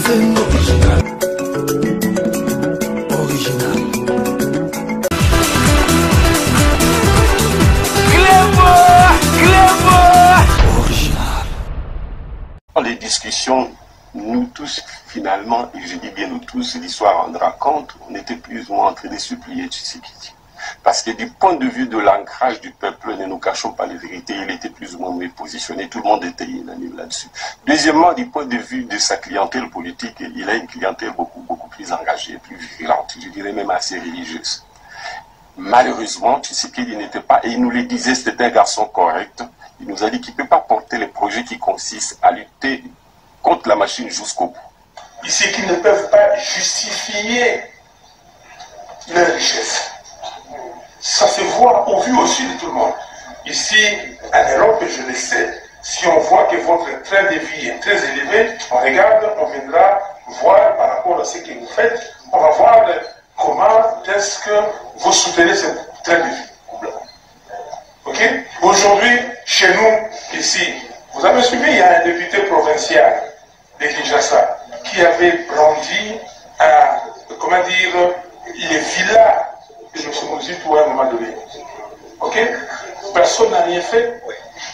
Original. Original. Original. Dans les discussions, nous tous, finalement, et je dis bien nous tous, l'histoire rendra compte, on était plus ou moins en train de supplier Tshisekedi. Parce que du point de vue de l'ancrage du peuple, ne nous cachons pas les vérités, il était plus ou moins mieux positionné, tout le monde était unanime là-dessus. Deuxièmement, du point de vue de sa clientèle politique, il a une clientèle beaucoup plus engagée, plus virulente, je dirais même assez religieuse. Malheureusement, Tshisekedi n'était pas, et il nous le disait, c'était un garçon correct, il nous a dit qu'il ne peut pas porter les projets qui consistent à lutter contre la machine jusqu'au bout. Ici, qu'ils ne peuvent pas justifier leur richesse. Ça se voit au vu aussi de tout le monde. Ici, en Europe, je le sais, si on voit que votre train de vie est très élevé, on regarde, on viendra voir par rapport à ce que vous faites, on va voir comment est-ce que vous soutenez ce train de vie. Ok? Aujourd'hui, chez nous, ici, vous avez suivi, il y a un député provincial de Kinshasa qui avait brandi comment dire, les villas de M. à un moment donné. Ok? Personne n'a rien fait.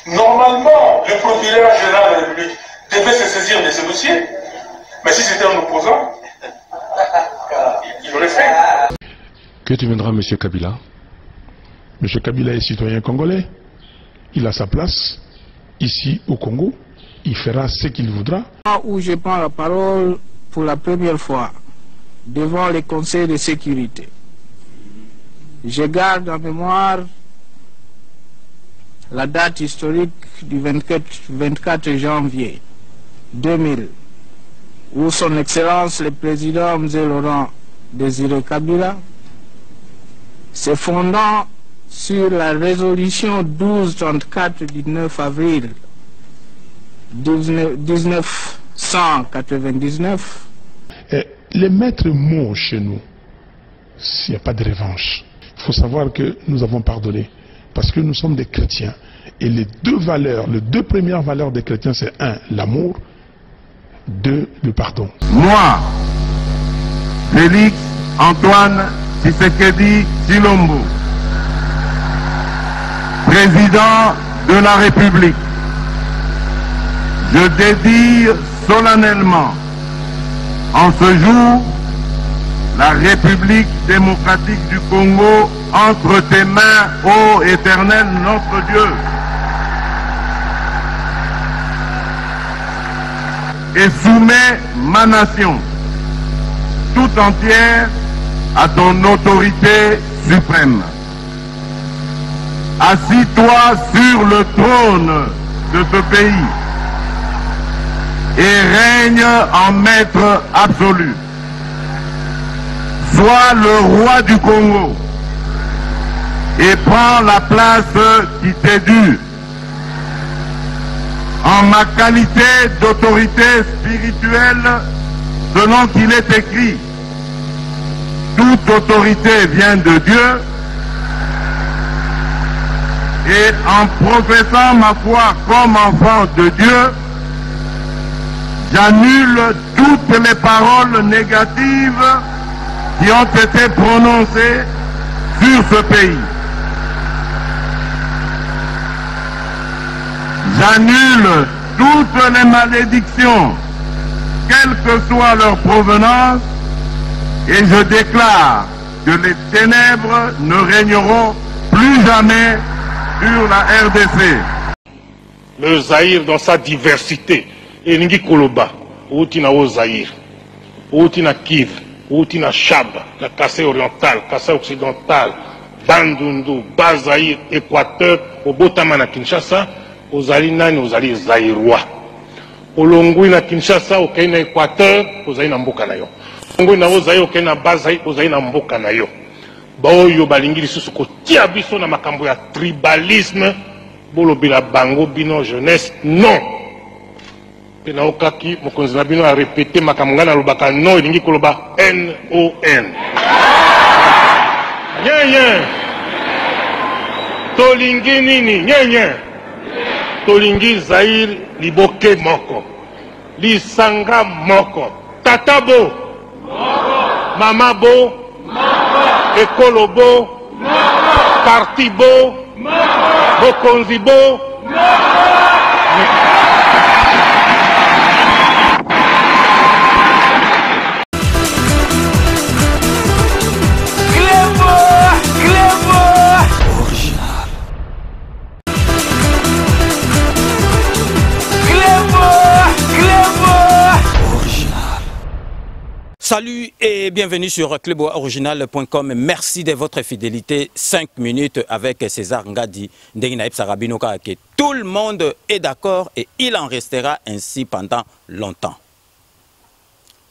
Normalement, le procureur général de la République devait se saisir de ce dossier. Mais si c'était un opposant, il l'aurait fait. Que deviendra M. Kabila? M. Kabila est citoyen congolais. Il a sa place ici au Congo. Il fera ce qu'il voudra. Où je prends la parole pour la première fois devant les conseils de sécurité, je garde en mémoire la date historique du 24 janvier 2000, où son Excellence le Président M. Laurent Désiré Kabila, se fondant sur la résolution 1234 du 9 avril 1999. Les maîtres mots chez nous, s'il n'y a pas de revanche, il faut savoir que nous avons pardonné. Parce que nous sommes des chrétiens. Et les deux premières valeurs des chrétiens, c'est 1, l'amour, 2, le pardon. Moi, Félix Antoine Tshisekedi Tshilombo, président de la République, je dédie solennellement en ce jour la République démocratique du Congo entre tes mains, ô Éternel notre Dieu. Et soumets ma nation tout entière à ton autorité suprême. Assis-toi sur le trône de ce pays et règne en maître absolu. Sois le roi du Congo et prends la place qui t'est due. En ma qualité d'autorité spirituelle, selon qu'il est écrit, toute autorité vient de Dieu, et en professant ma foi comme enfant de Dieu, j'annule toutes les paroles négatives qui ont été prononcées sur ce pays. J'annule toutes les malédictions, quelle que soit leur provenance, et je déclare que les ténèbres ne régneront plus jamais sur la RDC. Le Zaïre dans sa diversité, Elingi Koloba, Outina au Zaïre, Outina Kiv, Outina Chab, la Kassai orientale, Kassai occidentale, Bandundu, Bazaïr, Équateur, au Botamana Kinshasa, aux Alinani, aux Ali Zaïrois. Au Longui na Kinshasa, au Kenya Équateur, aux Aïna Mbokanayo. Longui na Ozaï, au Kenya Bazaï, aux Aïna Mbokanayo. Baoyo Balingiri Susuko, Tiabiso na makambo ya tribalisme, Bolobila Bango, Bino jeunesse, non. Pena okaki, mokonzi na bino a répété makambo na lobaka non, Elingi Koloba N-O-N. Nyenye. Tolingi nini, nyenye. Tolingi Zaïre liboke moko. Lisanga moko. Tata Bo, Mama Bo, Ekolo Bo, Parti Bo, Bokonzi Bo. Salut et bienvenue sur cluboriginal.com. Merci de votre fidélité. 5 minutes avec César Ngadi. Tout le monde est d'accord et il en restera ainsi pendant longtemps.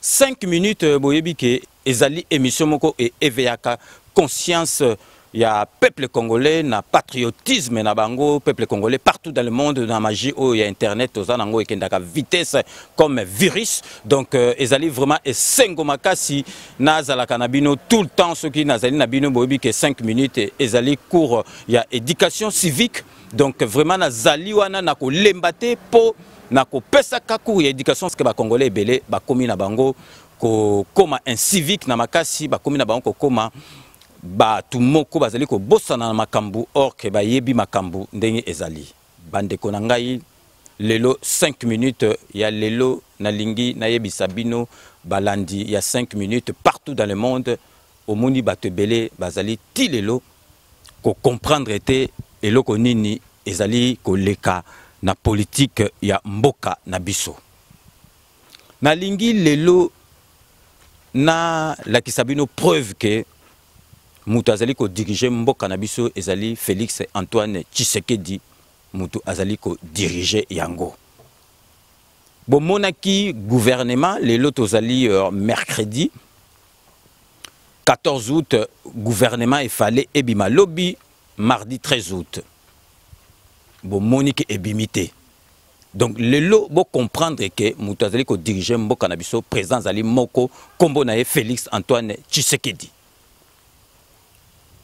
5 minutes, Boyebike, Ezali, émission Moko et EVAK, conscience. Il y a peuple congolais, na patriotisme na bango, peuple congolais partout dans le monde, dans la magie, où il y a internet, aux anango et kendaka vitesse comme virus. Donc, ezali vraiment et sengomakasi nazala kanabino tout le temps, ce qui nazali nabino bobi que 5 minutes, ezali cours, il y a éducation civique. Donc, vraiment nazali wana nako lembate po nako pesa kaku, il y a éducation ce que ba congolais belé, ba komi na bango, ko koma un civique na makasi, ba komi na bango ko koma ba tumoko bazali ko bosana na makambu or ke ba yebi makambu ndenge ezali bande ko ngai lelo 5 minutes ya lelo na lingi na yebi sabino balandi ya 5 minutes partout dans le monde au moni batebele bazali ti lelo ko comprendre te eloko nini ezali ko leka na politique ya mboka na biso na lingi lelo na la kisabino preuve que Moutou azali ko diriger mboka na biso ezali Félix Antoine Tshisekedi Moutou azali ko diriger yango. Bon monaki gouvernement les lots azali mercredi 14 août gouvernement il fallait ebima lobby mardi 13 août. Bon monique ebimité. Donc le lot bo comprendre que Moutou azali ko diriger mboka na biso président azali moko kombo na Félix Antoine Tshisekedi.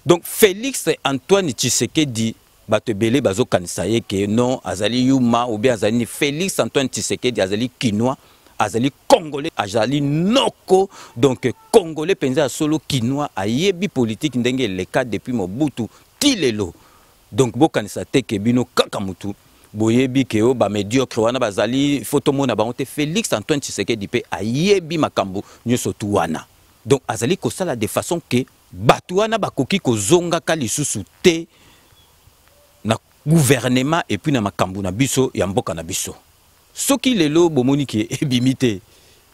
Donc Félix Antoine Tshisekedi batebele bazo kansaye que non azali yuma ou bien azali Félix Antoine Tshisekedi azali quinois azali congolais azali noko donc congolais penza solo quinois ayebi politique ndenge le cas depuis Mobutu tilelo donc bo kanisa te ke bino kaka mutu boyebi ke o ba médiocre wana bazali photo mona ba onte Félix Antoine Tshisekedi pe ayebi makambu nyoso tu wana donc azali ko sala de façon que Batouana bakoki ko zonga ka lisusu te na gouvernement et puis na makambu na biso ya mboka na biso. Soki lelo bomoni ki ebimité.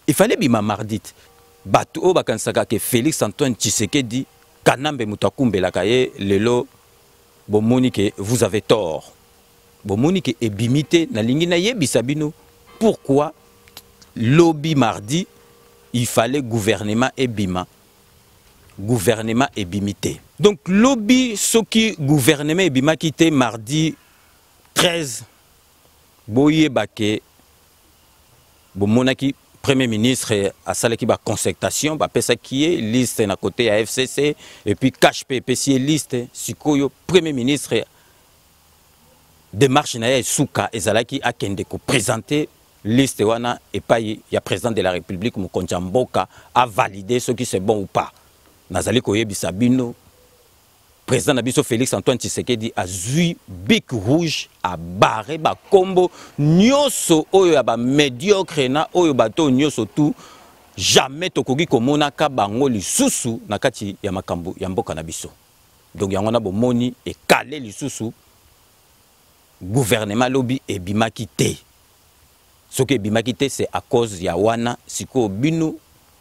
Il fallait bima mardite. Batu o bakansaka ke Félix Antoine Tshisekedi kanambe mutakumbela kaye lelo bomoni ke vous avez tort. Bomoni ke ebimité na lingi na yebisa bino pourquoi lobby mardi il fallait gouvernement ebima. Gouvernement ebimité. Donc lobby soki gouvernement ebima quitté mardi 13 boye bake bomonaki premier ministre a salaki ba concertation ba pesa qui est liste na côté à FCC et puis cache PPC liste sikoyo premier ministre démarche na suka ezalaki akende ko présenter liste wana et pas il y a président de la République Mokonja Mboka a validé ce qui c'est bon ou pas. Nazali koyebisa bino président nabiso Félix Antoine Tshisekedi a zui bic rouge a barré ba combo nyoso oyo ba médiocre na oyo bato nyoso tout jamais tokoki komona ka bango lisusu na kati ya makambo ya mboka na biso. Donc yango na bomoni e calé lisusu gouvernement lobby e bimaki te. Ce que bimaki te c'est à cause ya wana siko bino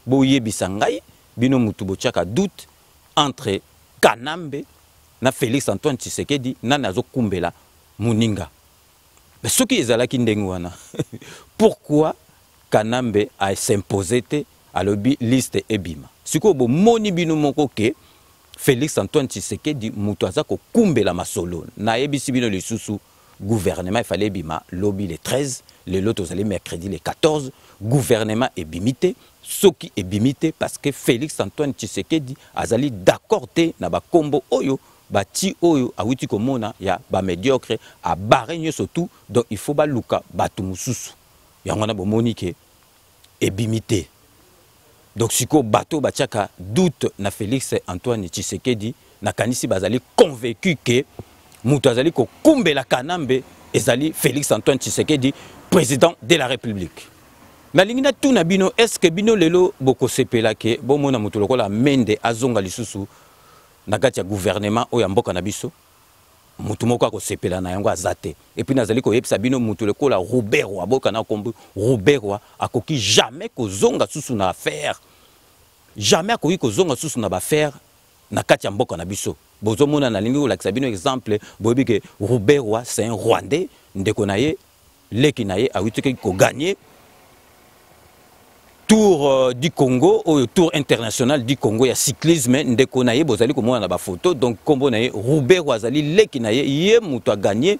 boyebisa ngai bino mutubo chaka doute entre Kanambe na Félix Antoine Tshisekedi na nazo kumbela muninga. Mais ce qui est zalaki ndengu wana pourquoi Kanambe a s'imposé te à lobby liste ebima siko bo moni bino moko ke Félix Antoine Tshisekedi mutu azako kumbela masolo na ebisi bino lisusu gouvernement il fallait bima lobby le 13 le lot allait mercredi le 14 gouvernement ebimité ce qui est bimité parce que Félix Antoine Tshisekedi azali d'accord te na ba kombo oyo ba ti oyo awiti komona ya ba médiocre a barre surtout donc il faut ba luka batu mususu yango na bomoni ke ebimité Donc siko bato bachaka doute na Félix Antoine Tshisekedi na kanisi bazali convaincu que mutu azali ko kumbela kanambe ezali Félix Antoine Tshisekedi président de la République. Mais lingina tout na bino est-ce que bino lelo boko sepela ke bomona mutu lokola mende azonga lisusu na kati ya gouvernement oya mboka na biso mutu moko ko sepela na yango azate et puis nazali ko yebisa bino mutu lokola Robert wa boka na kombo Robert wa akoki jamais ko zonga susu na affaire jamais akoki ko zonga susu na ba affaire na kati ya mboka na biso bozo mona na lingi olakisa bino exemple boyebi ke Robert wa c'est un Rwandais ndeko na ye leki na ye awitiki ko gagner Tour du Congo ou Tour international du Congo, il y a cyclisme, ndeko na ye bozali komona na ba photo donc kombo na ye Robert Wazali leki na ye muto a gagné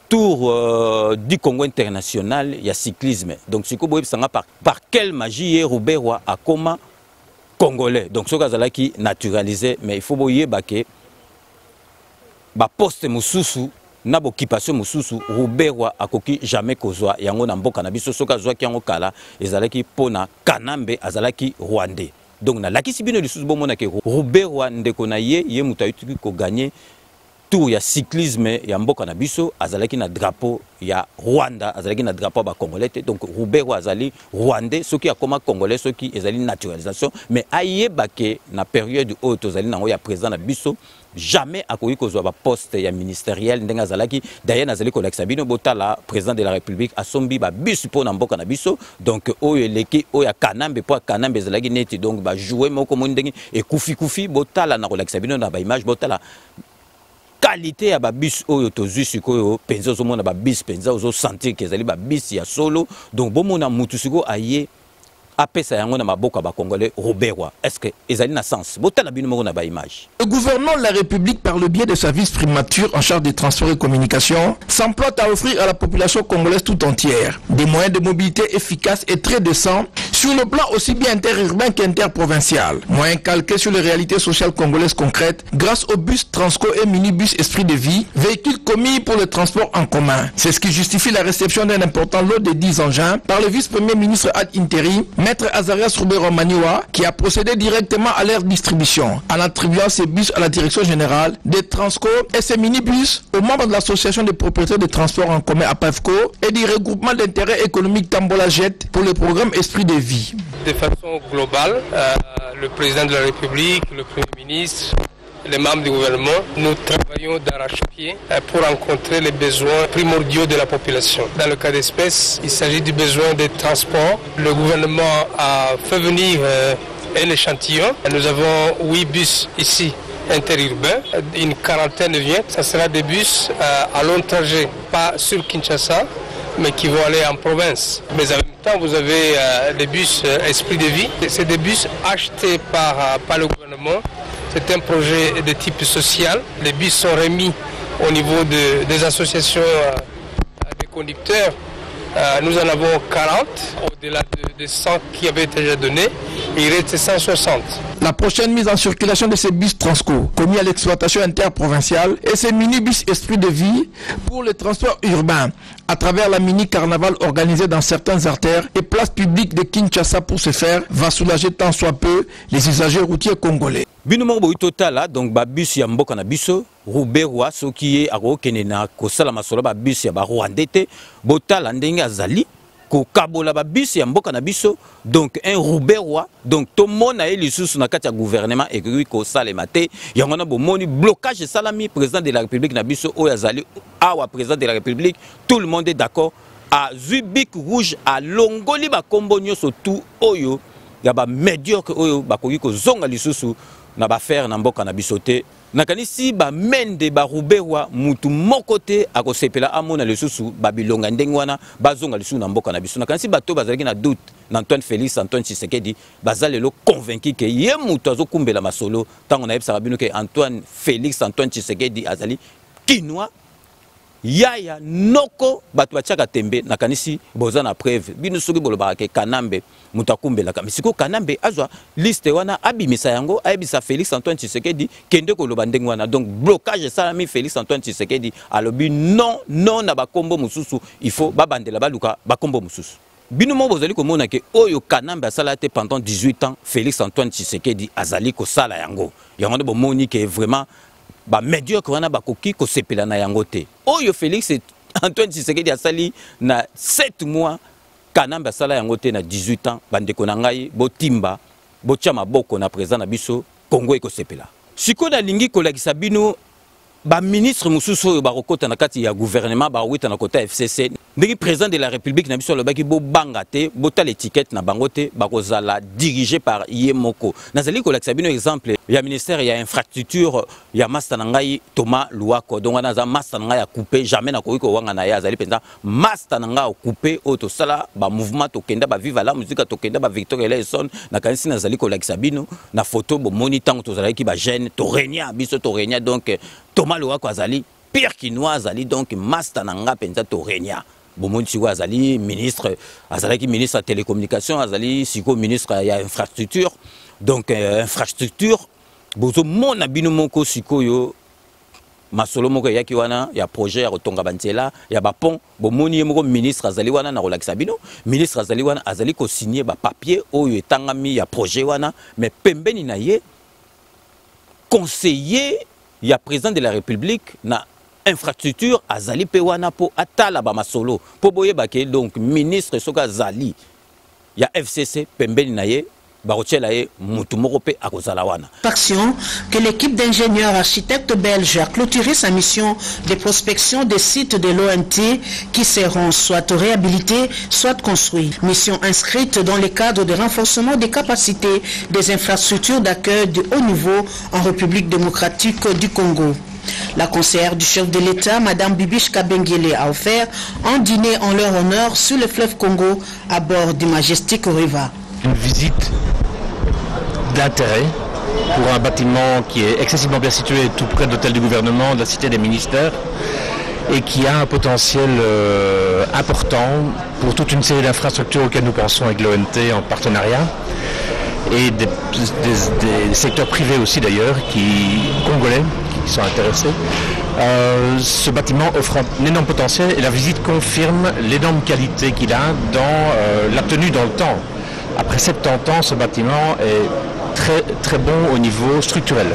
Tour du Congo international, il y a cyclisme. Donc si kobo sanga par quelle magie ye Robert wa akoma congolais. Donc ce kazala qui naturalisé mais il faut boyer baké ba poste mususu na bokipation mususu Robert wa akoki jamais kozwa yango na mboka na biso soka zwa ki yango kala ezalaki pona kanambe azalaki Rwandais. Donc na lakisi bino lisusu bomona ke Robert wa ndeko na ye mutu ayuki ko gagner tour ya cyclisme ya mboka na biso azalaki na drapeau ya Rwanda azalaki na drapeau ba congolais. Donc Robert wa azali Rwandais soki akoma congolais soki ezali naturalisation mais ayebake na période où tozali nango ya président na biso jamais akoki kozwa ba poste ya ministériel ndenga zalaki d'ailleurs nazali ko lakisa bino botala président de la République asombi ba bus po na mboka na biso donc oyo eleki oyo kanambe po kanambe zalaki neti donc ba jouer moko mondenge et kufi botala na ko lakisa bino na ba image botala qualité ya ba bus oyo tozui sikoyo penza ozomona ba bus penza ozo sentir que ezali ba bus ya solo donc bomona mutu siko aye apesa yango na maboka ba congolais Robert wa est-ce que ezali na sens botala bino moko na ba image. Le gouvernement de la République par le biais de sa vice-primature en charge des transports et communications s'emploie à offrir à la population congolaise tout entière des moyens de mobilité efficaces et très décents sur le plan aussi bien interurbain qu'interprovincial. Moyens calqués sur les réalités sociales congolaises concrètes grâce aux bus Transco et minibus Esprit de Vie, véhicules commis pour le transport en commun. C'est ce qui justifie la réception d'un important lot de 10 engins par le vice-premier ministre ad interim Maître Azarias Roubero Maniwa, qui a procédé directement à leur distribution, en attribuant ces bus à la direction générale des Transco et ces minibus aux membres de l'association des propriétaires de transport en commun à PAFCO et du regroupement d'intérêt économique Tambola Jet pour le programme Esprit de Vie. De façon globale, le président de la République, le Premier ministre, les membres du gouvernement, nous travaillons d'arrache-pied pour rencontrer les besoins primordiaux de la population. Dans le cas d'espèce, il s'agit du besoin de transport. Le gouvernement a fait venir un échantillon. Nous avons 8 bus ici interurbains, une quarantaine vient. Ça sera des bus à long trajet, pas sur Kinshasa, mais qui vont aller en province. Mais en même temps, vous avez des bus Esprit de Vie. C'est des bus achetés par le gouvernement. C'est un projet de type social. Les bus sont remis au niveau des associations des conducteurs. Nous en avons 40, au-delà de 100 qui avaient été déjà donnés. Il reste 160. La prochaine mise en circulation de ces bus Transco, commis à l'exploitation interprovinciale, et ces minibus Esprit de Vie pour le transport urbain, à travers la mini-carnaval organisée dans certaines artères et places publiques de Kinshasa pour ce faire, va soulager tant soit peu les usagers routiers congolais. Bino boy total donc ba bus ya mboka na biso Ruberwa soki ako kenena ko sala masolo ba bus ya ba Rwandais botala ndenge azali ko kabola ba bus ya mboka na biso donc un Ruberwa donc to mona e lisusu na kati ya gouvernement et ko sala maté yango na bomoni blocage salami président de la République na biso o yazali awa président de la République tout le monde est d'accord à Zubik rouge à longoli ba kombo nyoso tout oyo ya ba médiocre oyo ba koki ko zonga lisusu na ba faire na mboka na bisote nakanisi ba mende ba Ruberwa mutu mokote akosepela amona lisusu ba bilonga ndenge wana bazonga lisusu na mboka na biso nakanisi bato bazalaki na doute na Antoine Félix Antoine Tshisekedi bazalelo convaincu que ye mutu azokumbela masolo tango na yebisa bino que Antoine Félix Antoine Tshisekedi azali kinwa yaya noko bato bachaka tembe nakanisi boza na preuve bino soki boloba ke kanambe mutakumbela kamisiko kanambe azwa liste wana abimisa yango ayebisa Félix Antoine Tshisekedi kende koloba ndenge wana donc blocage salami Félix Antoine Tshisekedi alobi non na bakombo mususu il faut babandela baluka bakombo mususu bino mo bozali komona ke oyo Kanambe asala te pendant 18 ans Félix Antoine Tshisekedi azali ko sala yango yango nde bomoni ke vraiment ba médiocre wana bakoki ko sepela na yango te oyo Félix Antoine Tshisekedi asali na 7 mois Kanambe asala yango te na 18 ans bandeko na ngai botimba botia maboko na président na biso Congo eko sepela siko na lingi kolakisa bino ba ministre mususu oyo bakokota na kati ya gouvernement ba wita na kota FCC ndeki président de la République na biso lobaki bo banga te bota l'étiquette na bango te bakozala dirigé par Yemoko nazali kolakisa bino exemple ya ministère ya infrastructure ya master na ngai Thomas Luako donc wana za master na ngai ya couper jamais na koiko wanga na ya azali penza master na ngai couper auto sala ba mouvement to kenda ba viva la musique to kenda ba Victor Eleison na kanisi nazali kolakisa bino na photo bo monitant to zalaki ba jeune to renia biso to renia donc Thomas Luako azali pire quinois azali donc master na ngai penza to renia bomoni siko azali ministre azalaki ministre ya télécommunication azali siko ministre ya infrastructure donc infrastructure bozo mona bino moko sikoyo masolo moko yaki wana ya projet ya kotonga banzela ya ba pont bomoni ye moko ministre azali wana na kolakisa bino ministre azali wana azali ko signer ba papier oyo etangami ya projet wana mais pembeni na ye conseiller ya président de la République na infrastructure azali pe wana po atala ba masolo po boye bake donc ministre soka azali ya FCC pembeni na ye barochela ye mutu moko pe akozala wana. Action que l'équipe d'ingénieurs architectes belges a clôturé sa mission de prospection des sites de l'ONT qui seront soit réhabilités, soit construits. Mission inscrite dans le cadre de renforcement des capacités des infrastructures d'accueil de haut niveau en République démocratique du Congo. La conseillère du chef de l'État, Mme Bibiche Kabengele, a offert un dîner en leur honneur sur le fleuve Congo à bord du Majestic River. Une visite d'intérêt pour un bâtiment qui est excessivement bien situé tout près de l'hôtel du gouvernement, de la cité des ministères et qui a un potentiel important pour toute une série d'infrastructures auxquelles nous pensons avec l'ONT en partenariat et des secteurs privés aussi d'ailleurs, congolais, qui sont intéressés. Ce bâtiment offre un énorme potentiel et la visite confirme l'énorme qualité qu'il a dans la tenue dans le temps. Après 70 ans, ce bâtiment est très bon au niveau structurel.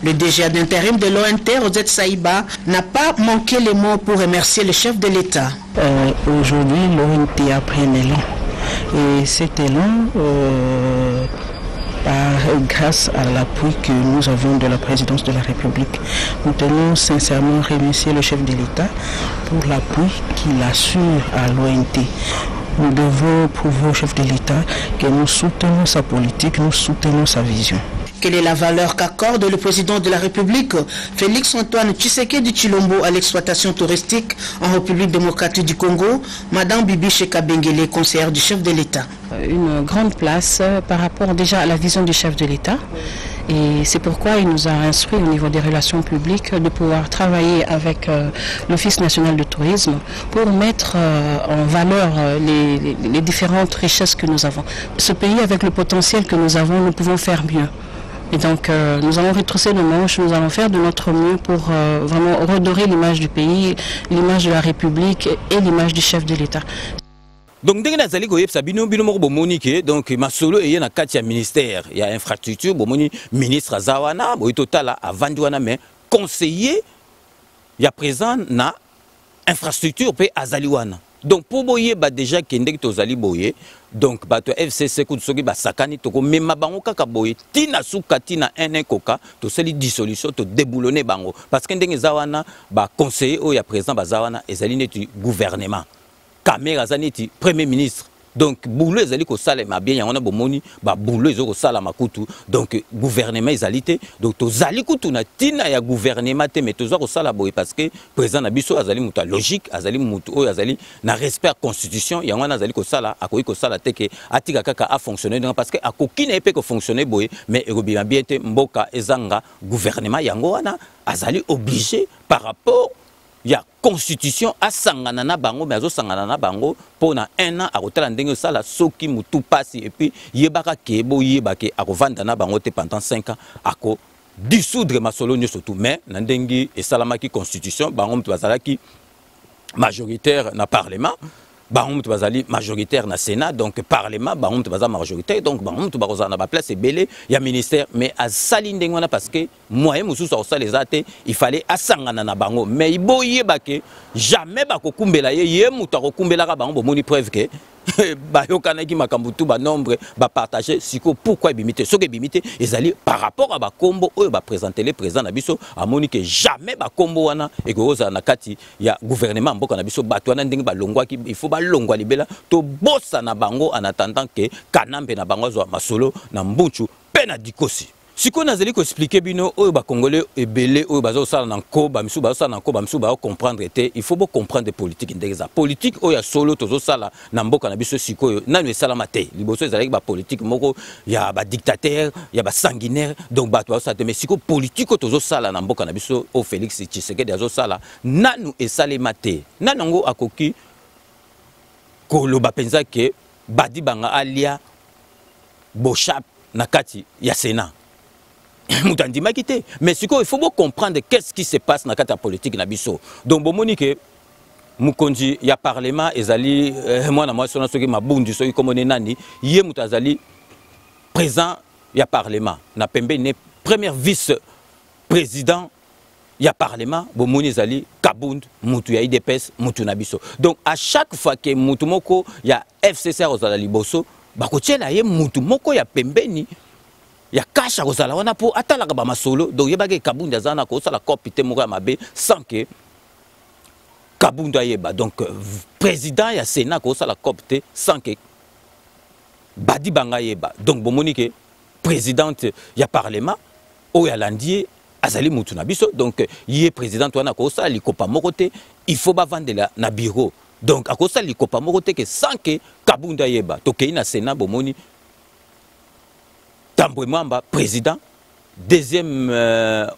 Le DG d'intérim de l'ONT, Rosette Saïba, n'a pas manqué les mots pour remercier le chef de l'État. Aujourd'hui, l'ONT a pris un élan. Et cet élan, grâce à l'appui que nous avons de la présidence de la République, nous tenons sincèrement remercier le chef de l'État pour l'appui qu'il assure à l'ONT. Nous devons prouver au chef de l'État que nous soutenons sa politique, nous soutenons sa vision. Quelle est la valeur qu'accorde le président de la République, Félix Antoine Tshisekedi Tshilombo, à l'exploitation touristique en République démocratique du Congo? Madame Bibiche Kabengele, conseillère du chef de l'État. Une grande place par rapport déjà à la vision du chef de l'État. Et c'est pourquoi il nous a instruit au niveau des relations publiques de pouvoir travailler avec l'Office national de tourisme pour mettre en valeur les différentes richesses que nous avons. Ce pays, avec le potentiel que nous avons, nous pouvons faire mieux. Et donc nous allons retrousser nos manches, nous allons faire de notre mieux pour vraiment redorer l'image du pays, l'image de la République et l'image du chef de l'État. Donc ndenge nazali koyebisa bino moko bomoni ke donc masolo eye na kati ya ministère ya infrastructure bomoni ministre azawana boyi totala avandi wana mais conseiller ya présent na infrastructure pe azali wana. Donc pour boye ba déjà kende tozali boye donc bato FCC kutu soki ba sakani toko mema bango kaka boye tina suka tina koka to seli dissolution to déboulonner bango parce que ndenge zawana ba conseiller o ya président bazawana ezali neti gouvernement caméra zaneti premier ministre donc boulot ezali ko sala ma bien yango na bomoni ba boulot ezoko sala makutu donc gouvernement ezalité donc tozali kutu na tina ya gouvernement te mais toza ko sala boye parce que président na biso azali muta logique azali mutu o azali na respect constitution yango na azali ko sala akoyi ko sala te ke atika kaka a fonctionner parce que akoki na epé ko fonctionner boye mais ekobima bien te mboka ezanga gouvernement yango wana azali obligé par rapport ya constitution a sangana na bango mais azo sangana na bango pona 1 an akotala ndenge sala soki mutu pasi et puis yebaka kebo yebake akovanda na bango te pendant 5 ans ako dissoudre masolo nyo surtout mais na ndenge esalamaki constitution bango mutu bazalaki majoritaire na parlement Bahoum bazali majoritaire na Sénat, donc Parlement, Bahoum bazali majoritaire, donc Bahoum baza na ba place et belé, il y a ministère, mais à Salindengwana parce que moyen mususu ça les até, il fallait asangana na bango, mais ibo yebake jamais bako kumbela ye muta ko kumbela ka bango moni preuve que ba yokana ki makambutu ba nombre ba partager siko pourquoi bimité ce que bimité ezali par rapport à ba kombo oyo ba présenter les présidents na biso a moni que jamais ba kombo wana et que oza na kati ya gouvernement mboka na biso bato wana ndenge ba longwa ki il faut ba longwa libela to bossa na bango en attendant que kanambe na bango zo masolo na mbuchu pe na dikosi. Si on a expliqué bino oyo ba congolais ebele oyo bazo sala na nkoba misu bazo sala na nkoba misu ba comprendre était il faut pas comprendre des politiques ndeza politique oyo solo tozo sala na mboka na biso sikoyo nanu esala mate liboso ezalaki ba politique moko ya ba dictateur ya ba sanguinaire donc ba to ça mais siko politique tozo sala na mboka na biso o Félix Tshisekedi azo sala nanu esale mate nanango akoki ko lo ba penza ke badi banga alia bochap na kati ya Sénat. Mais il faut comprendre qu'est-ce qui se passe dans la politique na biso. Donc bon monique mukonji ya parlement ezali moi na moi sona soki mabundi soki comme nani ye mutazali président ya parlement na pembe ne premier vice président ya parlement bon moni ezali kabund mutu ya IDPS mutu na biso. Donc à chaque fois que mutu moko ya FCC ozala liboso bakotiela ye mutu moko ya pembeni ya kasha kozala wana po atalaka ba masolo donc yebake kabunda zana ko sala copité moko ya mabe sans que kabunda yeba donc président ya Sénat ko sala copité sans que badi banga yeba donc bomoni ke présidente ya parlement o ya landie azali mutu na biso donc yé président wana ko sala likopa moko te il faut ba vendre na bureau donc a ko sala likopa moko te que sans que kabunda yeba to ke na Sénat bomoni Tambwe Mwamba, président, deuxième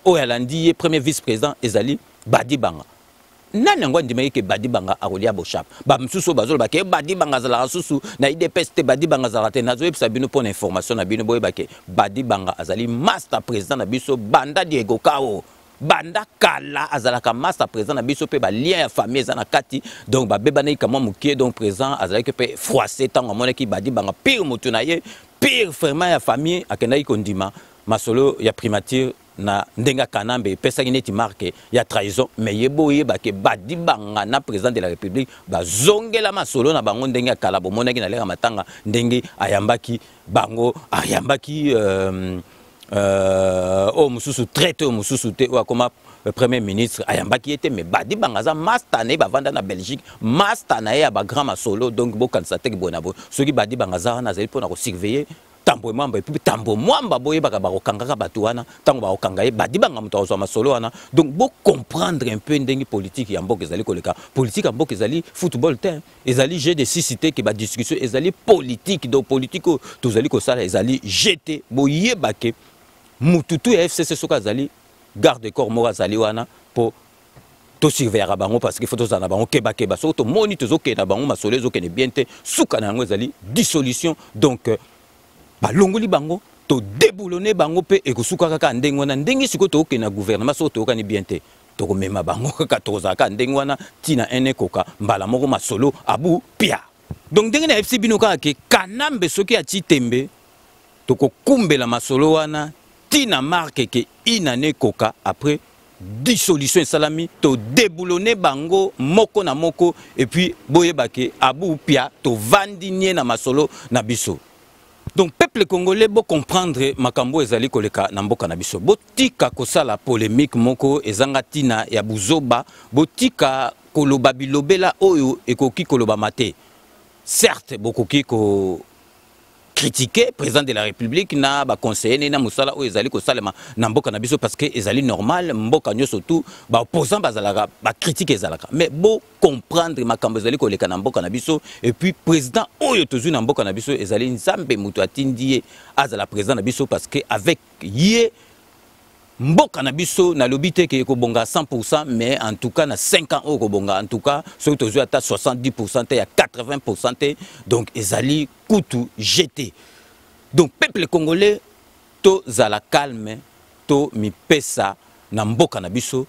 Oyalandi, premier vice-président, Ezali, Badi Banga. Nanangwa ndimaki ke Badi Banga arolia bochap. Ba msusu bazolo ba ke Badi Banga zala susu na IDPS te Badi Banga zala te nazo yebisa bino pour information na bino boye ba ke Badi Banga azali master président na biso banda Diego Kao. Banda kala azalaka master président na biso pe ba lien ya famille za na kati donc ba beba na kama mukie donc président azalaki pe froissé tant amona ki Badi Banga pire mutu na ye pire vraiment ya famille akendaki kondima masolo ya primature na ndenga kanambe pesa neti marque ya trahison mais yeboye ba ke Badi Banga na président de la République ba zongela masolo na bango ndenga kala bomona ki na leka matanga ndenge ayambaki bango ayambaki oh mususu traité mususu te ou comme premier ministre ayambaki était mais Badi Banga za master ne ba vanda na Belgique master na ya ba grand masolo donc bo kanisa te bonabo soki Badi Banga za na zeli pona ko surveiller Tambwe Mwamba et puis Tambwe Mwamba boye baka ba kokanga batu wana tango ba kokanga Badi Banga muto zo masolo wana donc bo comprendre un peu ndenge politique ya mboka ezali koleka politique ya mboka ezali football te ezali jeu de cité que ba discussion ezali politique donc politique tozali ko sala ezali jeté boye bake mututu ya FCC soka zali garde corps mora zali wana po to surveiller bango parce qu'il faut to zana bango keba keba so to moni to zoke na bango masolo zo kene bien te suka na ngo zali dissolution donc ba longoli bango to déboulonner bango pe e ko suka kaka ndenge wana ndenge siko to ke na gouvernement so to kani bien te to ko mema bango kaka to zaka ndenge wana tina ene koka mbala moko masolo abu pia donc ndenge na FC binoka ke kanambe soki ati tembe to ko kumbela masolo wana tina marque que inane koka après dissolution salami to déboulonner bango moko na moko et puis boyebake abu pia to vandinier na masolo na biso donc peuple congolais bo comprendre makambo ezali koleka na mboka na biso botika kosala polémique moko ezanga tina ya buzoba botika koloba bilobela oyo ekoki koloba mate certes bokoki ko critiquer président de la République na ba conseiller na musala o ezali ko salema na mboka na biso parce que ezali normal mboka nyo surtout ba opposant bazalaka ba critiquer ezalaka mais bo comprendre makambo ezali ko leka na mboka na biso et puis président oyo tozu na mboka na biso ezali nzambe mutu atindie azala président na biso parce que avec ye mboka na biso na lobité ke ko bonga 100% mais en tout cas na 5 ans au ko bonga en tout cas sur tozu ata 70% et à 80% donc ezali kutu jeté donc peuple congolais to zala calme to mi pesa na mboka na biso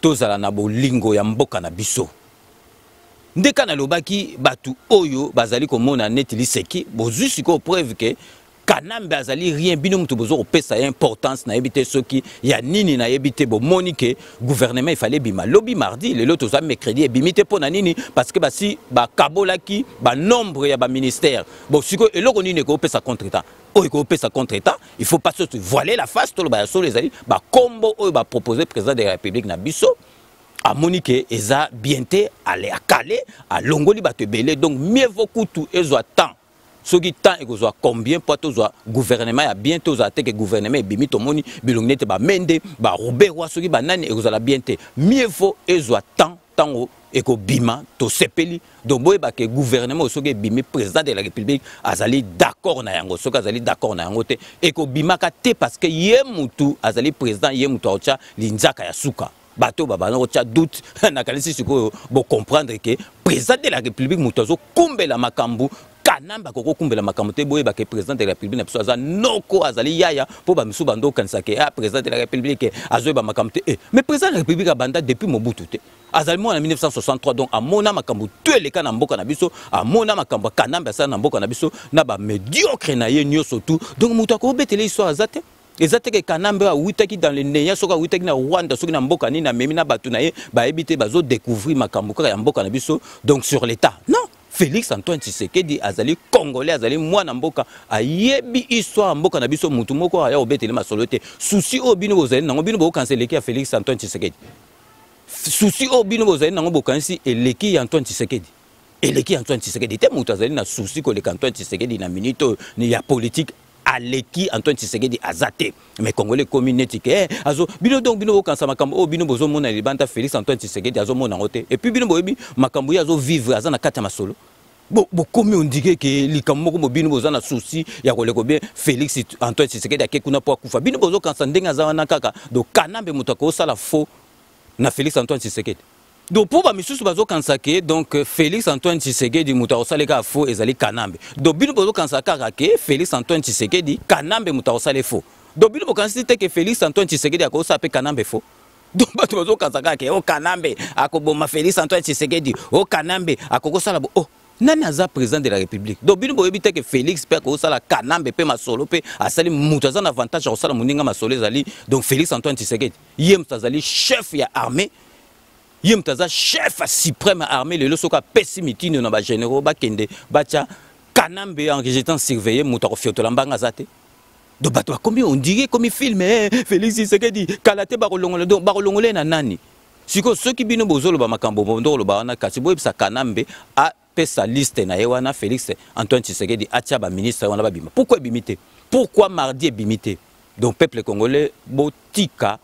to zala na bolingo ya mboka na biso ndeka na lobaki batu oyo bazali komona netili seki bozu siko preuve que Kanambe azali rien bino mutu bozo opesa importance na yebite soki ya nini na yebite bo monique gouvernement il fallait bima lobby mardi le loto za mercredi et bimite pona nini parce que basi ba kabolaki ba nombre ya ba ministère bon siko eloko nini ko opesa contre-temps o ko opesa contre-temps il faut pas se voiler la face to ba so les ali ba combo o ba proposer président de la République na biso à Monique eza bienté aller à Calais à longoli ba te belé donc mieux vaut tout ezo temps ce qui temps et que combien pour tout gouvernement a bientôt za que gouvernement et bimi to moni bilongnete ba mende ba Robert wa ce qui banane et que la bienté mieux vaut ezo temps et que bima to sepeli donc boye ba que gouvernement ce qui bimi président de la République azali d'accord na yango ce qui azali d'accord na yango te et que bima ka te parce que yemutu azali président yemutu acha linzaka ya suka bateau baba no tia doute na kalisi siko bo comprendre que président de la République mutozo kumbela makambu Kanamba koko kumbela makambu te boye ba que président de la République na biso aza noko azali yaya po ba misu bando kanisa ke président de la République azoye ba makambu te mais président de la République a banda depuis Mobutu te azali mo en 1963 donc a mona makambu to eleka na mboka na biso a mona makambu Kanamba sa na mboka na biso na ba médiocre na ye nyoso tout donc muto ko betele histoire azate ezate ke Kanambe a witaki dans le neya soka witaki na Rwanda soki na mboka ni na memi na batu na ye ba ebite bazo découvrir makambu ka ya mboka na biso donc sur l'état non Félix Antoine Tshisekedi azali congolais azali mwana mboka ayebi histoire mboka na biso mutu moko aya obetele masolo te souci o bino bozali nango bino bo canceler ya Félix Antoine Tshisekedi souci o bino bozali nango bokansi eleki ya Antoine Tshisekedi eleki ya Antoine Tshisekedi te mutu azali na souci ko le Antoine Tshisekedi na minute ni ya politique aleki Antoine Tshisekedi azate mais congolais communauté que azo bino donc bino kansa makambo o bino bozo mona libanda Félix Antoine Tshisekedi azo mona ngote et puis bino boyebi makambo ya azo vivre azana kata masolo bo comme on dit que likambo ko bino boza na souci ya koleko bien Félix Antoine Tshisekedi akekuna po akufa bino bozo kansa ndenga za wana kaka do Kanambe mutako sala faux na Félix Antoine Tshisekedi donc pour ba misusu bazo kansake donc Félix Antoine Tshisekedi muta osale ka faux ezali Kanambe donc bino bozo kansaka ke Félix Antoine Tshisekedi Kanambe muta osale faux donc bino bokansite que Félix Antoine Tshisekedi akosa pe Kanambe faux donc bato bazo kansaka ke o Kanambe akoboma Félix Antoine Tshisekedi o Kanambe akokosala bo oh nani aza président de la République donc bino boyebi te que Félix pe akosala Kanambe pe masolo pe asali muta aza na avantage akosala muninga masolo ezali donc Félix Antoine Tshisekedi yem tazali chef ya armée Yem taza chef suprême armée le soka pessimitino na ba généraux ba kende bacha Kanambe en rejetant surveiller mutako fiotola mbanga zate do bato combien on dirait comme film Félix Tshisekedi kalate ba kolongola donc ba kolongola na nani siko ceux qui bino bozolo ba makambo bondo lo ba na kasi boye sa Kanambe a pesa liste na yewana Félix Antoine Tshisekedi atia ba ministre wana ba bima pourquoi bimité pourquoi mardi bimité donc peuple congolais botika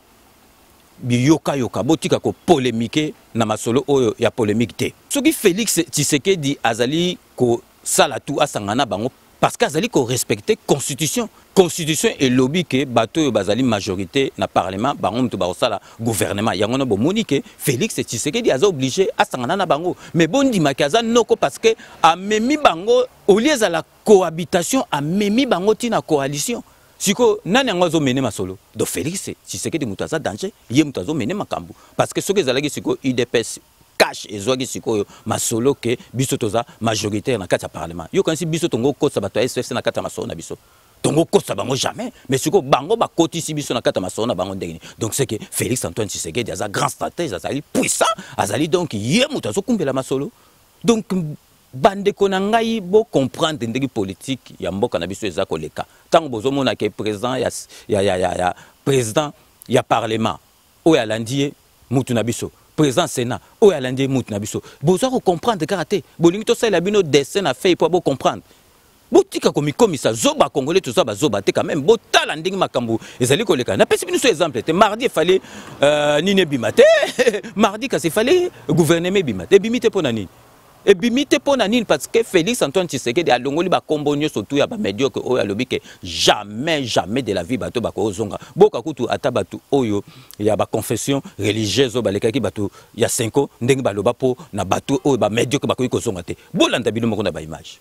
biyoka yoka botika ko polémique na masolo oyo ya polémique te soki Félix Tshisekedi azali ko sala tout asangana bango parce qu'azali ko respecter constitution et lobby ke bato bazali majorité na parlement bango mto ba sala gouvernement yango no bomonique Félix Tshisekedi aza obligé asangana na bango mais bondi makaza noko parce que a memi bango au lieu à la cohabitation a memi bango tina coalition siko nani angozo mene masolo do Félix Tshisekedi mutaza danger ye mutazo mene makambu parce que ce que zalaki siko UDPS cache ezwaki siko masolo ke biso toza majoritaire na kati ya parlement yo kansi biso tongo kosa bato SFC na kati ya masolo na biso tongo kosa bango jamais mais siko bango ba kotisi biso na kati ya masolo na bango ndenge donc c'est que Félix Antoine Tshisekedi aza grand stratège azali puissant azali donc ye mutazo kumbela masolo donc bande konangai bo comprendre ndeki politique ya mboka na biso eza koleka tango bozo mona ke président ya président ya parlement o ya landie mutu na biso président sénat o ya landie mutu na biso bozo ko comprendre karaté bolingi to sala bino dessin na fait pour bo comprendre botika komi komisa zoba congolais tout ça ba zoba te quand même botala ndingi makambu ezali koleka na pesi bino so exemple te mardi il fallait nine bimate mardi ka il fallait gouvernement bimate bimite pona nini et bimite pour nanine parce que Félix Antoine Tshisekedi a longoli ba kombonyo surtout ya ba médiocre oyo alobi que jamais de la vie bato bako zonga boka kutu ata bato oyo ya ba confession religieuse balekaki bato ya 5 ndenge baloba po na bato oyo ba médiocre bako ko zonga te bolanda bino moko na ba image.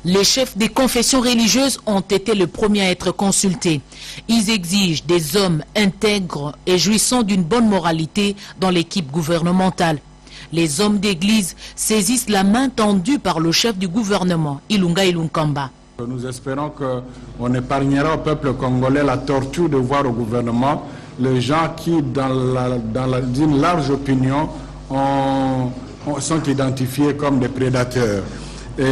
Les chefs des confessions religieuses ont été les premiers à être consultés. Ils exigent des hommes intègres et jouissant d'une bonne moralité dans l'équipe gouvernementale. Les hommes d'église saisissent la main tendue par le chef du gouvernement, Ilunga Ilunkamba. Nous espérons qu'on épargnera au peuple congolais la torture de voir au gouvernement les gens qui, dans une large opinion, sont identifiés comme des prédateurs. Et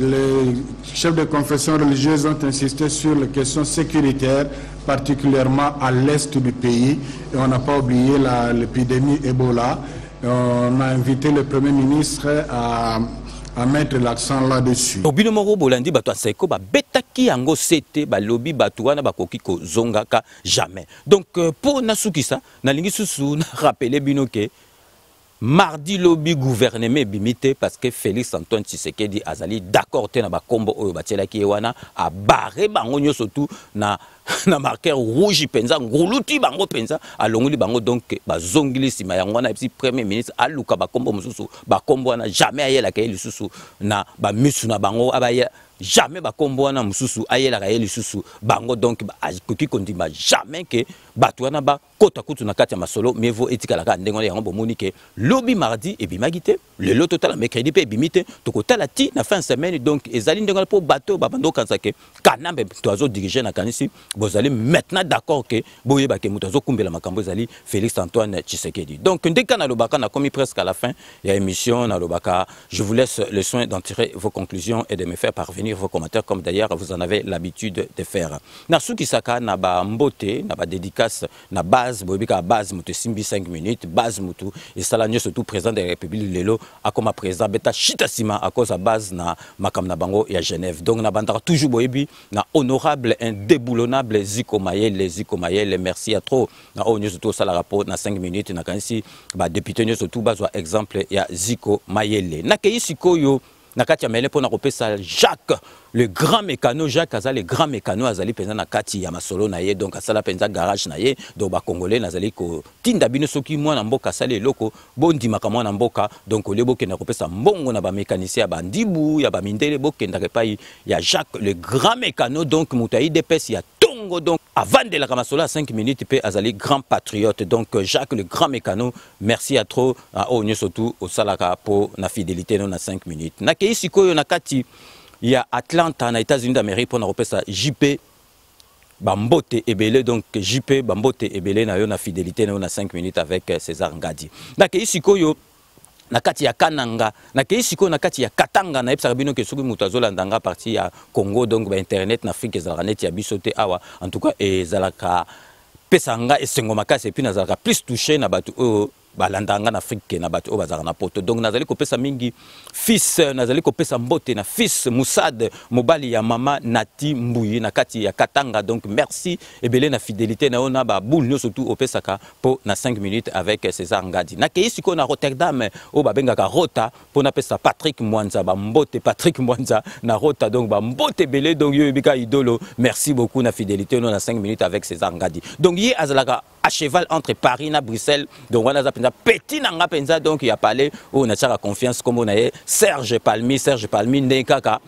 les chefs de confession religieuse ont insisté sur les questions sécuritaires, particulièrement à l'est du pays. Et on n'a pas oublié l'épidémie Ebola. On a invité le Premier ministre à mettre l'accent là-dessus. Obino moro bolandi bato aseko ba betaki yango sete ba lobi bato wana bakoki ko zongaka jamais. Donc pour nasukisa na lingi susu na rappeler bino ke mardi lobby gouvernement bimité parce que Félix Antoine Tshisekedi azali d'accord te na ba kombo oyo batielaki wana a barré bango nyoso tout na marqueur rouge penza nguluti bango penza alongoli bango donc bazongili sima yango wana epsi premier ministre aluka ba kombo mususu ba kombo wana jamais ayela ka lisusu na ba misu na bango abaya jamais ba kombo wana mususu ayela ka lisusu bango donc akoki kondima jamais que bato wana ba kota kutu na kati ya masolo mevo etikala ka ndengo yango bomoni ke lobby mardi et bimagité le lot total mercredi pe bimité to kotala ti na fin de semaine donc ezali ndengo pour bateau babando kanzake kanambe toazo diriger na kanisi bozali maintenant d'accord que boyeba ke muto azokumbela makambo ezali Félix Antoine Tshisekedi. Donc ndeka na lobaka na komi presque à la fin ya émission na lobaka, je vous laisse le soin d'en tirer vos conclusions et de me faire parvenir vos commentaires comme d'ailleurs vous en avez l'habitude de faire. Na suki saka na ba mbote na ba dédicace na base boyebika base muto simbi 5 minutes base muto et sala nyo surtout président de la République lelo akoma président beta chita sima à cause à base na makam na bango ya Genève. Donc na bandara toujours boyebi na honorable indéboulonnable Ziko Mayele, merci à trop. Na on surtout ça la rapport na 5 minutes na kansi ba député nyo surtout bazwa exemple ya Ziko Mayele. Na kei sikoyo na kati ya mele pona kopesa Jacques le grand mécano Jacques azali grand mécano azali penza na kati ya masolo na ye donc asala penza garage na ye donc ba congolais nazali ko tinda bino soki mwana mboka sale loko bondi makamwa mboka donc olebo ke na kopesa mbongo na ba mécanicien ya bandibu ya ba mindele bokenda repai ya Jacques le grand mécano donc mutayi depesi ya tongo donc avant de la kamasolo à 5 minutes pe azali grand patriote donc Jacques le grand mécano merci à trop au nyo surtout au salaka po na fidélité non na 5 minutes na kei sikoyo na kati il y a Atlanta, aux États-Unis d'Amérique, pour nous ça JP Bambote Ebele, donc JP Bambote Ebele, na fidélité, na 5 minutes avec César Ngadi. Donc ici koyo na kati ya Kananga, na siko na kati ya Katanga na epsa bino ke soki mutazola ndanga parti ya Congo donc ba internet na Afrique ezalanet ya bisote awa en tout cas ezalaka pesanga esengo makasi et puis nazalaka plus touché na batu balandanga na Afrique na batu bazara na poto donc nazali kopesa mingi fils nazali kopesa mbote na fils Moussad mobali ya mama Nati Mbuyi na kati ya Katanga donc merci ebele na fidélité na ona ba boule nyo surtout opesaka po na 5 minutes avec César Ngadi na kei siko na Rotterdam o babengaka Rota po na pesa Patrick Mwanza ba mbote Patrick Mwanza na Rota donc ba mbote belé donc yo bika idolo merci beaucoup na fidélité na 5 minutes avec César Ngadi donc yi azalaka à cheval entre Paris et Bruxelles donc on a petit nanga penza donc il a parlé on a tchaka confiance comme on a Serge Palmi ndekaka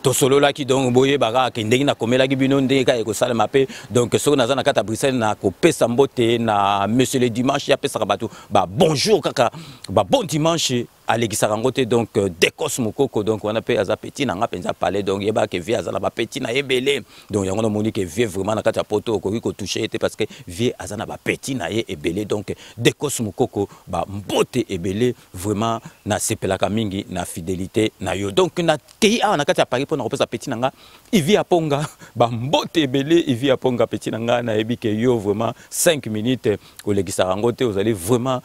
to solo là qui donc boye baga ki ndenge na komela ki bino ndeka eko sala mape donc so na za na kata Bruxelles na ko pesa mbote na monsieur le dimanche ya pesa bato ba bonjour kaka ba bon dimanche Alexis Rangote donc Dekos Mukoko donc on appelle aza petit nanga penza parler donc yeba ke vie azala ba petit na ebele donc yango na moni ke vie vraiment na kata poto ko ko toucher était parce que vie azana ba petit na ebele donc Dekos Mukoko ba mbote ebele vraiment na sepelaka mingi na fidélité na yo donc na kei a na kata Paris pour na repesa petit nanga il vit à Ponga ba mbote ebele il vit à Ponga petit nanga na ebi ke yo vraiment 5 minutes au Alexis Rangote vous allez vraiment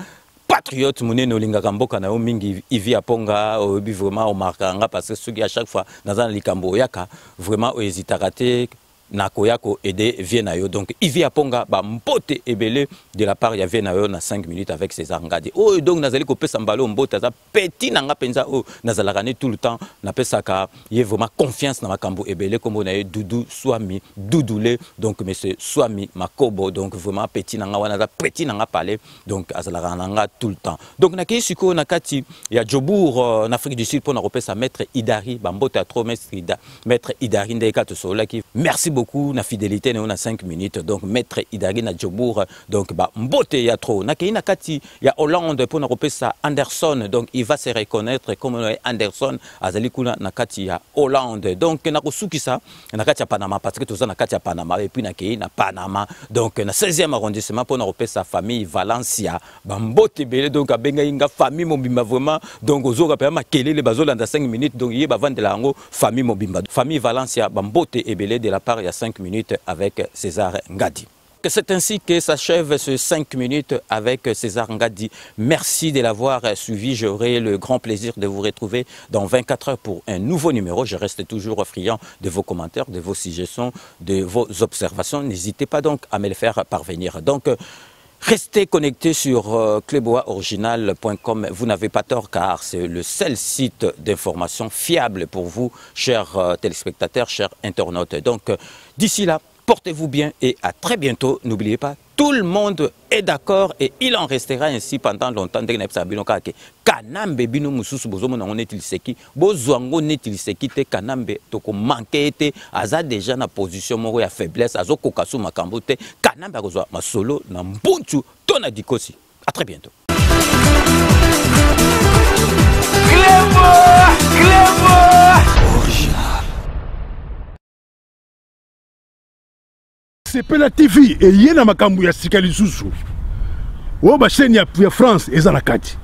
patriote monene olingaka mboka na yo mingi ivi aponga obi vraiment o markanga parce que soki à chaque fois dans un likambo yaka vraiment o hésitaka te na koyako aider Viennayo donc ivi aponga ba mbote ebele de la part ya Viennayo na 5 minutes avec César Ngadi oh donc nazali ko pesa mbalo mbote za petit nanga penza oh nazalaka ne tout le temps na pesa ka yé vraiment confiance na makambo ebele comme on a Doudou Swami Doudoulé donc monsieur Swami Makobo donc vraiment petit nanga wana za petit nanga parler donc azalaka nanga tout le temps donc na kesiko na kati ya Jobour en Afrique du Sud pour na repesa maître Idari ba mbote a trop maître Idari ndeka to sola ki merci beaucoup beaucoup na fidélité na 5 minutes. Donc maître Idari na Djobour donc ba mbote ya trop. Na kei na kati ya Hollande pour na repesa Anderson donc il va se reconnaître comme Anderson azali kuna na kati ya Hollande. Donc na kosukisa na kati ya Panama parce que toza na kati ya Panama et puis na kei na Panama donc na 16e arrondissement pour na repesa famille Valencia ba mbote belé donc abenga inga famille mobimba vraiment donc ozoka pa makelele bazolanda 5 minutes donc yé ba vandela ngo famille mobimba famille Valencia ba mbote ebelé de la part il y a 5 minutes avec César Ngadi. C'est ainsi que s'achève ce 5 minutes avec César Ngadi. Merci de l'avoir suivi. J'aurai le grand plaisir de vous retrouver dans 24 heures pour un nouveau numéro. Je reste toujours friand de vos commentaires, de vos suggestions, de vos observations. N'hésitez pas donc à me les faire parvenir. Donc, restez connectés sur cleboaoriginal.com. Vous n'avez pas tort car c'est le seul site d'information fiable pour vous, chers téléspectateurs, chers internautes. Donc, d'ici là, portez-vous bien et à très bientôt. N'oubliez pas, tout le monde est d'accord et il en restera ainsi pendant longtemps. Kanambe bino mususu bozomo na onetiliseki bozwango netiliseki te kanambe toko manke te aza déjà na position moko ya faiblesse azo kokasu makambo te kanambe akozwa masolo na mbuntu to na dikosi. À très bientôt. Sepela TV et yena makambu ya sika lisusu. O ba chaîne ya France eza na kati.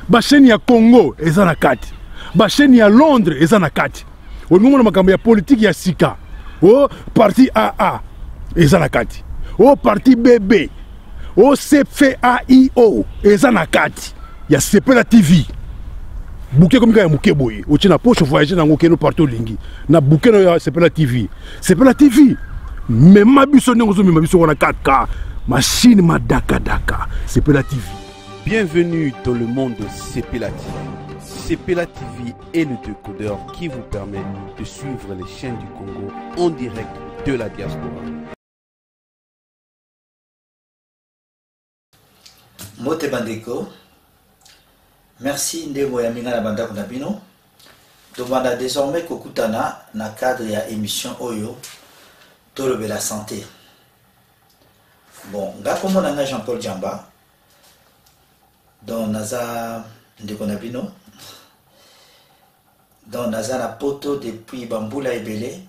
Ba chaîne ya Congo eza na kati. Ba chaîne ya Londres eza na kati. O ngomona makambu ya politique ya sika. O parti AA eza na kati. O parti BB. O CFAIO eza na kati. Ya Sepela TV. Bouquet comme ya muke boye. O tina poche voyager na ngokeno partout lingi. Na bouquet no ya Sepela TV. Sepela TV. Mais ma biso n'engozo mais ma biso on a 4K machine ma daka Sepela TV. Bienvenue dans le monde de Sepela TV. Sepela TV est le décodeur qui vous permet de suivre les chaînes du Congo en direct de la diaspora. Mote Bandeko, merci Ndebo Yamina la banda Kondabino. Demanda désormais Kokutana na cadre ya émission Oyo. Tolobe la santé. Bon, nga comme on a Jean-Paul Djamba, dans Naza Ndekonabino, dans Naza na poto depuis Bamboula et Belé,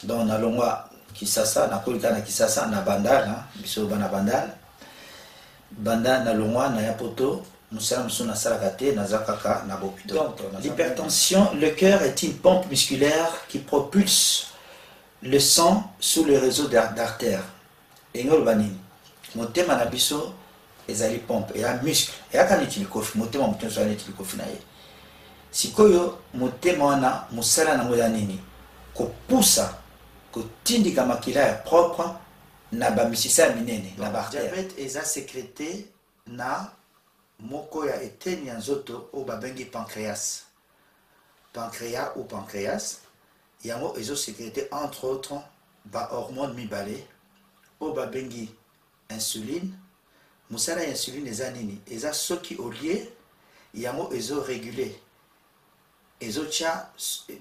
dans Nalongwa Kisasa, na Kolika na Kisasa, na Bandal, biso bana Bandal, Bandal na Longwa na ya poto, nous sommes sur na Salakate, Naza Kaka, na Bopido. Donc, l'hypertension, le cœur est une pompe musculaire qui propulse le sang sous le réseau d'artères. Et nous, mon thème à biso, ezali pompe, et un muscle, et à quand il kofi, mon thème à mon thème soit il kofi nae. Si koyo, mon thème a, musala na modanini, ko poussa, ko tindi kama kila est propre, na ba misisa minene, la barrière. Diabète eza sécrété na moko ya eteni nzoto o babengi pancréas. Pancréas ou pancréas. Yango ezo sécrété entre autres ba hormone mibale o ba bengi insuline musala insuline eza nini eza soki olie yango ezo réguler ezo tia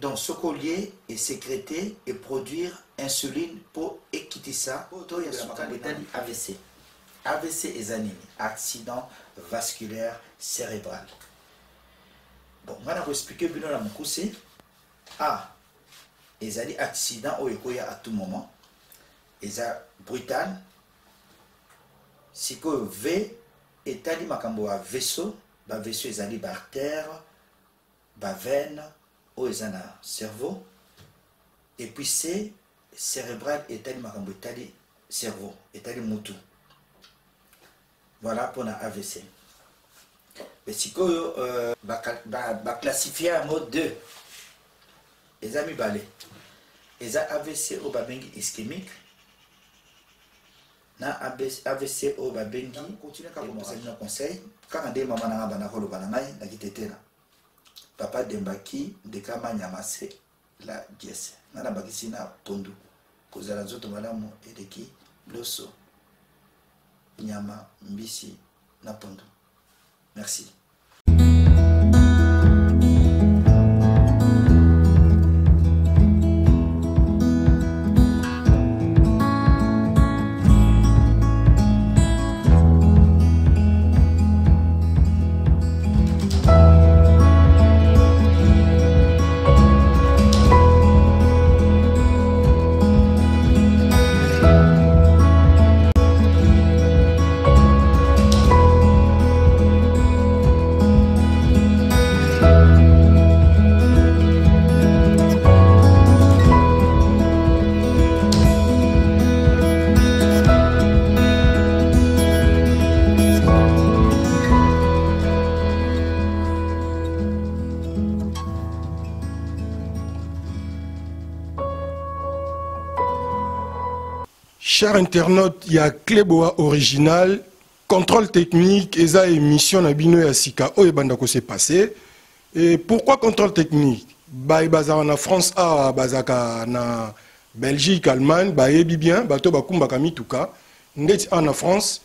donc soko lié et sécréter et produire insuline pour ekitisa to ya makambo AVC. AVC eza nini accident vasculaire cérébral. Bon ngana ko expliquer bino la mukuse ezali accident ou ekoya à tout moment eza brutal siko V etali makambo a vaisseau ba vaisseau ezali ba artère ba veine ou ezana cerveau et puis C cérébral etali makambo etali cerveau etali mutu. Voilà pour la AVC. Mais siko ba classifier en mode 2 les amis balé. Les AVC au babengi ischémique. Na AVC au babengi. Continue à vous un conseil. Quand on dit maman n'a pas de bananaï, la guitare. Papa Dembaki de Kama Nyamase la dièse. Nana Bakisina Pondu. Kozala zoto malamu edeki loso. Nyama mbisi na Pondu. Merci. Chers internautes, il y a Cléboa original, contrôle technique, et ça émission na bino ya sika o ebandako s'est passé. Et pourquoi contrôle technique? Bah bazar na France a bazaka na Belgique, Allemagne, bah ebi bien, bato bakumba kamituka, ndeti en France,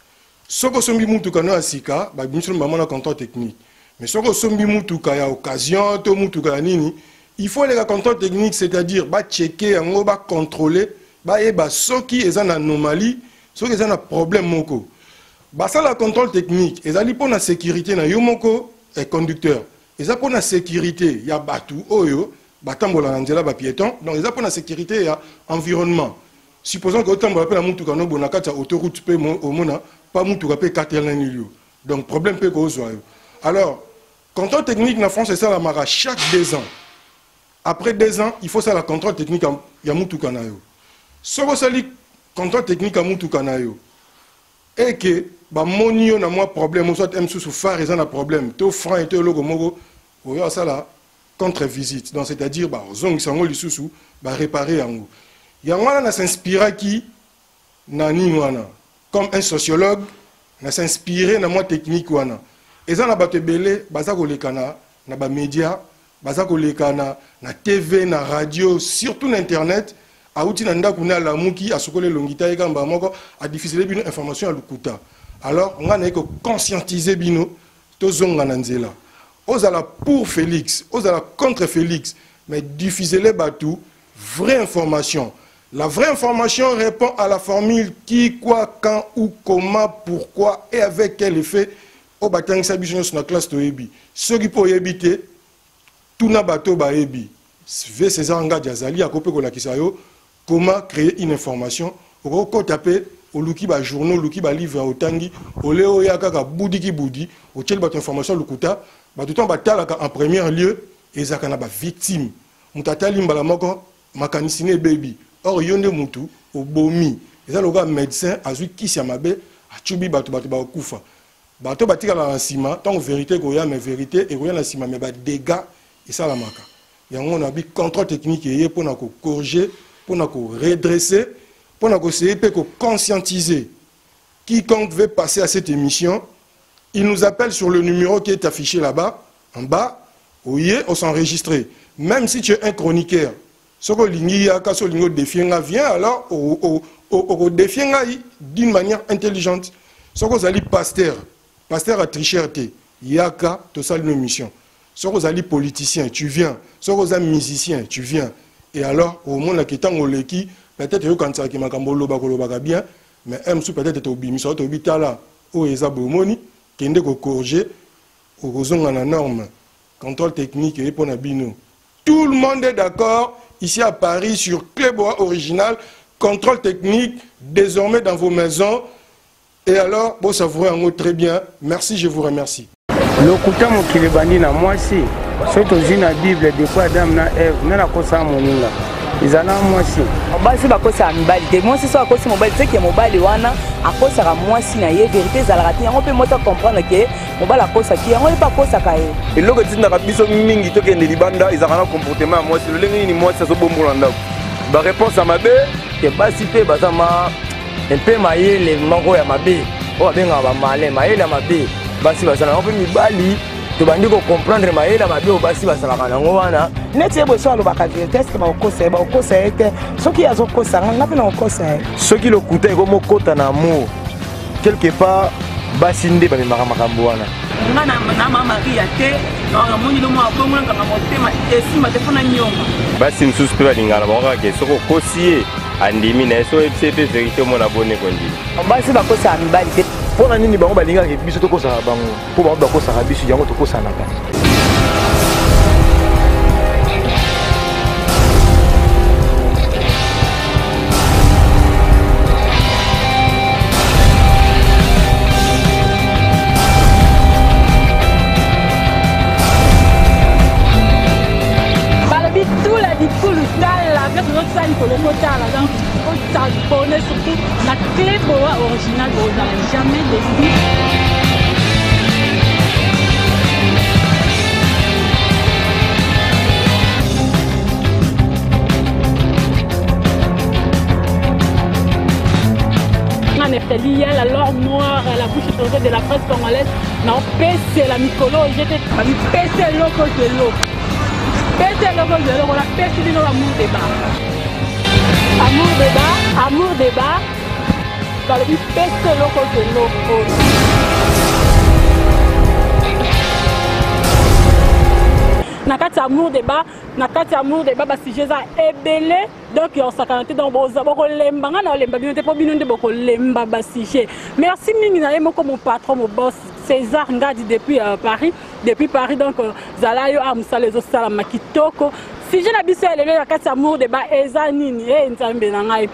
soko sombi mutuka no asika, bah bien sûr na contrôle technique. Mais soko sombi mutuka ya occasion, to mutuka nini, il faut les contrôle technique, c'est-à-dire bah checker, on va contrôler. Bah soki est en anomalie, soki est un problème moko. Bah ça la contrôle technique, et ça pour la sécurité na yomoko et conducteur. Et ça pour la sécurité, il y a batou oyo, batambola nzela ba piéton. Donc ça pour la sécurité, il y a environnement. Supposons que autant on la mutuka no bonakata autoroute pe au mona, pas mutuka pe katelanilio. Donc problème pe ko zo. Alors contrôle technique na France c'est ça la mara chaque 2 ans. Après 2 ans, il faut ça la contrôle technique ya mutuka na yo. Soko sali contrôle technique à mutuka na yo et que ba monio na moi problème soit m sous phare ils ont un problème to franc et to logo moko o ya ça là contre visite donc c'est-à-dire ba zong sango lisusu ba réparer yango yango na s'inspira qui na nini wana comme un sociologue na s'inspirer na moi technique wana et ça na bato belé baza ko lekana na ba média baza ko lekana na TV na radio surtout na internet Aouti nanda kuna la muki a sokole longita et gamba moko a diffuser bino information à lukuta. Alors on a que conscientiser bino to zonga nanzela. Ozala pour Félix, ozala contre Félix, mais diffuser les batou vraie information. La vraie information répond à la formule qui, quoi, quand, où, comment, pourquoi et avec quel effet. Au batang sabition sur la classe to ebi. Ceux qui pour éviter tout na bateau ba ebi. V César Ngadi Azali a copé ko la kisayo. Comment créer une information? Au taper au luki ba journaux, luki ba livre au tangi, au léo yaka boudi ki boudi, au tchel bat information lukuta, ba tout temps batalaka en premier lieu et zakana ba victime. Mutata limbala moko makanisine baby. Or yonde mutu au bomi. Et ça le gars médecin azui kisi amabe a chubi batu ba kufa. Bato batika la nsima, tant vérité ko ya mais vérité et ko ya la nsima mais ba dégâts et ça la maka. Yango on a bi contrôle technique et pour na ko corriger pour nous redresser, pour nous essayer de conscientiser. Quiconque veut passer à cette émission, il nous appelle sur le numéro qui est affiché là-bas, en bas, où on s'enregistre. Même si tu es un chroniqueur, ce que l'ingénieur vient alors au défier d'une manière intelligente. Ce que vous allez pasteur a tricherté, yaka, tout ça une mission. Ce que vous allez politicien, tu viens. Ce que vous allez musicien, tu viens. Et alors, au monde qui est en Oleki, peut-être que quand ça qui m'a bien, mais peut-être au bimi, soit au bitala, au ezabomoni, qui est corriger, au rozon en norme, contrôle technique et pour Nabino. Tout le monde est d'accord, ici à Paris, sur Cléboa original, contrôle technique, désormais dans vos maisons. Et alors, bon, ça vous rend très bien. Merci, je vous remercie. Le kuta mokili bandi na mwasi soto zina Bible depuis Adam na Eve na la kosa moninga izana mwasi basi bakosa mibali te mwasi so akosi mobali te ke mobali wana akosa ka mwasi na ye vérité zalaka te yango pe mota comprendre ke mobali akosa ki yango pas kosa ka ye eloko tinda ka biso mingi to kende libanda izaka comportement mwasi le lengi ni mwasi so bombola ndako ba réponse à mabe ke basi pe bazama un peu mayele moko ya mabe o benga ba malé mayele ya mabe basi basala on mibali to bandi ko comprendre mayela mabio basi basala kana ngwana neti ebo so alobaka vérité est-ce que ba okosa ete soki azokosa nga pe na okosa soki le kuta eko mokota na amour quelque part basi nde ba mimaka makambo wana nga na mama ria te na moni lo mo abongo nga motema esima te fona nyonga basi msusu pe balingana ba ke soko kosie andimi na so epsete vérité mo na bonne kondi basi bakosa mibali te pour la nini bango balingaka biso tokosaka bango po bango bakosaka biso yango tokosanaka balobi tula dikulu tala mpe tozosala likolo kotala donc otabone surtout la Cléboa originale vous n'avez jamais déçu. Neftali, il y a la lore noire, la bouche étrangère de la presse congolaise. Non, c'est la Nicolo, j'étais pété loco de l'eau. Pété loco de l'eau, on a pété de l'eau, amour débat. Amour débat. Dans le but, pété loco de l'eau. Nakati amour débat basi jeza ebele donc on s'accante donc boko lemba ngana lemba bino te po bino nde boko lemba basi je. Merci mingi na yemo comme mon patron mon boss César Ngadi depuis Paris donc zala yo amsa les osala makitoko si je na biso elele nakati amour débat eza nini nzambe na ngai